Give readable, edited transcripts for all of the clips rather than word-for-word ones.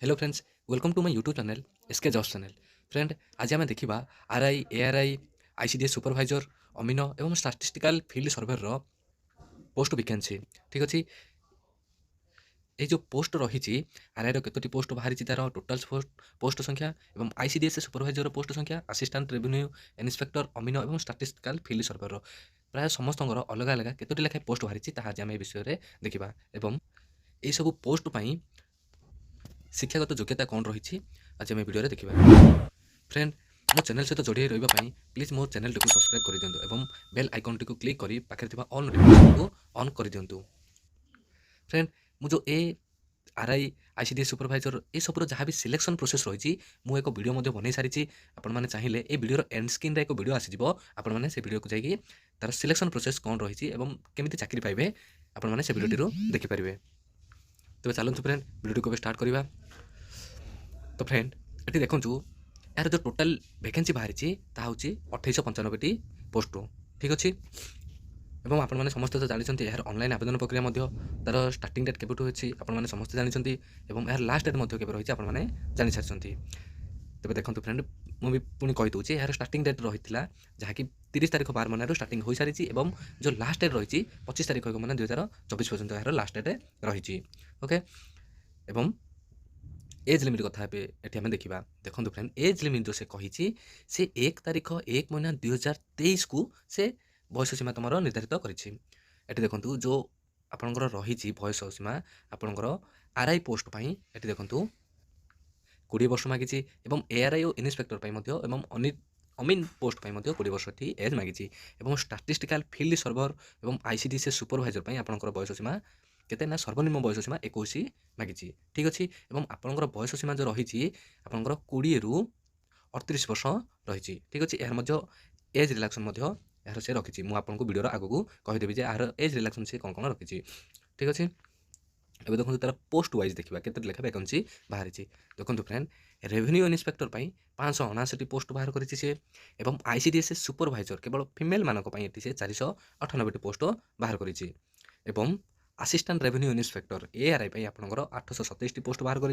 Hello friends, welcome to my YouTube channel SK jobs channel. Friend, आज आम देखा RI ARI ICDS supervisor अमीन एवं statistical field surveyor post vacancy. ठीक अच्छे, ये जो पोस्ट रही आरआई केतोटी पोस्ट बाहरी तार टोटाल पोस्ट संख्या और आईसीडीएस सुपरभाइजर पोस्ट संख्या असिस्टेंट रेवेन्यू इन्स्पेक्टर अमीन और स्टाटिस्टिकल फील्ड सर्भर प्राय समस्त अलग अलग केतोटी लेखाएं पोस्ट बाहरी आज आम विषय में देखा एवं यह सब पोस्ट पर शिक्षागत योग्यता कौन रही आज आम भिडियो देखा। फ्रेंड, मो चैनल सहित जोड़ी रही प्लीज मो चैनल टी सब्सक्राइब कर दिंतु और बेल आइकन टी क्लिक कर पाखे ऑल नोटिफिकेशन को ऑन कर दिंतु। फ्रेंड, मुझे ए आरआई आईसीडीएस सुपरभाइजर ये सब जहाँ भी सिलेक्शन प्रोसेस रही मुझे एक वीडियो बन सारी। आपने चाहिए ये वीडियो एंड स्क्रीन एक वीडियो आसीज आपने से वीडियो को जाकि तार सिलेक्शन प्रोसेस कौन रही और केमी चाकरी पाइबे आपने से वीडियो देखिपारे। तेज चलते फ्रेंड वीडियो को स्टार्ट करवा। तो फ्रेंड, ये देखूँ यार जो टोटाल वैकेंसी बाहरी ताहा हूँ 2895 पोस्ट। ठीक अच्छे, एवं आपने समस्त तो जानते यार ऑनलाइन आवेदन प्रक्रिया तार स्टार्टिंग डेट केबुठू अच्छी आपने समस्त जानते और यार लास्ट डेट के रही आपने जानी सारी। तेज देखो फ्रेंड, मुझे पुणी कहीदे यार स्टार्टिंग डेट रही है जहाँकि 30 तारीख 12 महीना स्टार्टिंग हो सारी और जो लास्ट डेट रही 25 तारीख मैंने 2024 पर्यटन यार लास्ट डेट रही। ओके, एवं एज लिमिट कथा ये आम देखा। देखो फ्रेंड, एज लिमिट जो से कही से 1 तारीख 1 महीना 2023 को से बयस सीमा तुम निर्धारित कर देखूँ जो आपंकर रही बयस सीमा आपंकर आरआई पोस्ट पर ये देखूँ 20 वर्ष मागिची एवं एआरआई और इन्स्पेक्टर एवं अमीन पोस्ट पर 20 वर्ष एज मागिची एवं स्टाटिस्टिकल फील्ड सर्भर और आईसीडीएस सुपरभाइजर आपंकर बयस सीमा केते ना सर्वनिम्न बयस सीमा 21 मागिची। ठीक अच्छे, एवं आपंकर बयस सीमा जो रही आपंकर 20 रु 38 वर्ष रही। ठीक अच्छे, यार एज रिलैक्सन यार से रखी मुझे वीडियो आग को कहीदेवी यार एज रिलैक्सन से कौन कौन रखी। ठीक अच्छे, एवं देखो तार पोस्ट वाइज देखा केत लेखा वैकेंसी बाहरी। देखो फ्रेंड, रेवेन्यू इन्स्पेक्टर 559 पोस्ट बाहर कर आईसीडीएस सुपरभाइजर केवल फिमेल मानक से 498 पोस्ट बाहर कर असिस्टेंट रेवेन्यू इन्स्पेक्टर एआरआई आपंकर 827 पोस्ट बाहर कर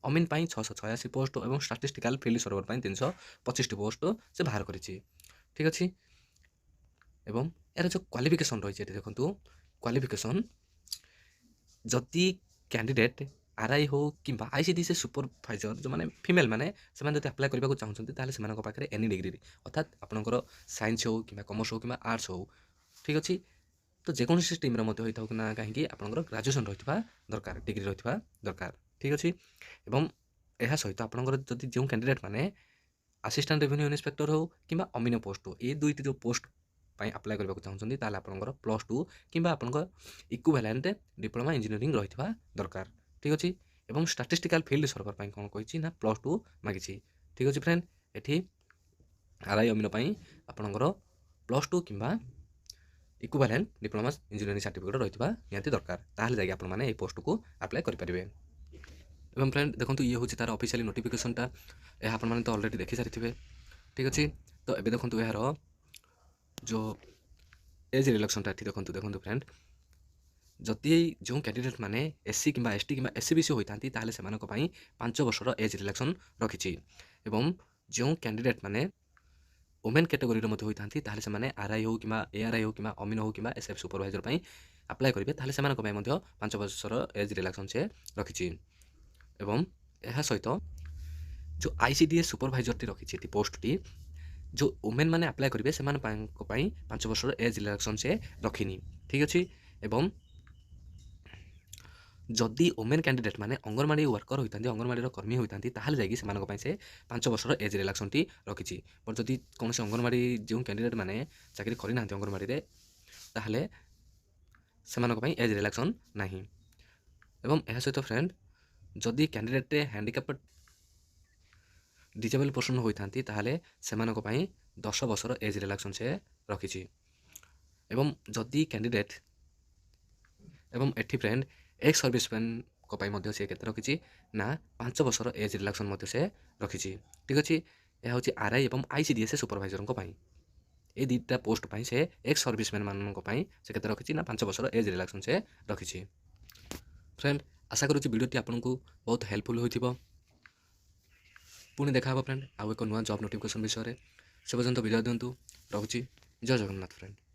अमीन 686 पोस्ट और स्टाटिस्टिकल फील्ड सर्वर 325 पोस्ट से बाहर कर। ठीक अच्छे, एवं यार जो क्वालिफिकेशन रही है देखो क्वालिफिकेशन जदि कैंडिडेट आरआई हो कि आईसीडीएस सुपरभाइजर जो मैंने फिमेल मैंने से अप्लाई करने को चाहते से पाखे एनी डिग्री अर्थात आपंकर साइंस हो कि कमर्स हो कि आर्ट्स हो। ठीक अच्छे, तो जेकोसी स्ट्रीम होता हो ना कहीं आपंकर ग्राजुएसन रही दरकार डिग्री रही दरकार। ठीक अच्छे, एवं यह सहित आपंकर जदि जो कैंडिडेट मैंने असिस्टेंट रेवेन्यू इन्स्पेक्टर हो कि अमीन पोस्ट हो ये दुईट जो पोस्ट अप्लाई करने को चाहते आपंकर +2 कि आपंकर इक्विवेलेंट डिप्लोमा इंजीनियरिंग रही दरकार। ठीक अच्छे, एवं स्टाटिस्टिकल फील्ड सर्वर कौन कही ना +2 मागिची। ठीक अच्छे फ्रेंड, ये आरआई अमीन आपंकर +2 कि इक्विवेलेंट डिप्लोमा इंजीनियरिंग सर्टिफिकेट रही निहाती दरकार ताहले जाके आपण माने पोस्ट को अप्लाई करेंगे। एवं फ्रेंड देखो ये हूँ तार ऑफिशियल नोटिफिकेशनटा यह आपने तो ऑलरेडी देखी सारी। ठीक अच्छे, तो ये देखो यार जो एज रिलैक्सनटा देखो देखो फ्रेंड, जदि जो कैंडिडेट मैंने एससी कि एसटी कि एससीबीसी होता से 5 वर्षर एज रिलैक्सन रखी। एवं जो कैंडिडेट मैंने वुमेन कैटेगोरी होता से आरआई हो कि एआरआई हो कि अमीन हो कि एसएफ सुपरभाइजर अप्लाई करेंगे से 5 वर्षर एज रिलैक्सन से रखी। एवं यह सहित जो आईसीडीएस सुपरभाइजर रखी पोस्ट टी जो वुमेन मैंने अप्लाई करेंगे से 5 वर्षर एज रिलैक्सन से रखिनी। ठीक अच्छे, एवं जदि वुमेन कैंडिडेट मैंने अंगनवाड़ी वर्कर होता अंगनवाड़ी कर्मी होता से 5 वर्षर एज रिलैक्सन टी रखी। पर जदि कौन से अंगनवाड़ी जो कैंडिडेट मैंने चाकरी करना अंगनवाड़ी ताहले से एज रिलैक्सन नहीं। एवं यह सहित फ्रेंड जदि कैंडिडेट हैंडिकैप्ड डिजेबल पर्सन होता से 10 वर्षर एज रिलैक्सन से रखी। एवं जदि कैंडिडेट एवं एटी फ्रेंड एक्स सर्विसमैन से केते रखी ना 5 वर्षर एज रिलैक्सन से रखी। ठीक अच्छे, यह हूँ आरआई और आईसीडीएस सुपरभाइजर ये दुईटा पोस्ट पर से एक्स सर्विसमैन मानी से केते रखी ना 5 वर्षर एज रिलैक्सन से रखी। फ्रेंड, आशा करुँच वीडियोटी आपको बहुत हेल्पफुल हो। ପୁଣି ଦେଖା ହେବ ଫ୍ରେଣ୍ଡ ଆଉ ଏକ ନୂଆ ଜବ୍ ନୋଟିଫିକେସନ୍ ବିଷୟରେ। ସେ ପର୍ଯ୍ୟନ୍ତ ବିଦାୟ ଦିଅନ୍ତୁ। ରହୁଛି। ଜୟ ଜଗନ୍ନାଥ ଫ୍ରେଣ୍ଡ।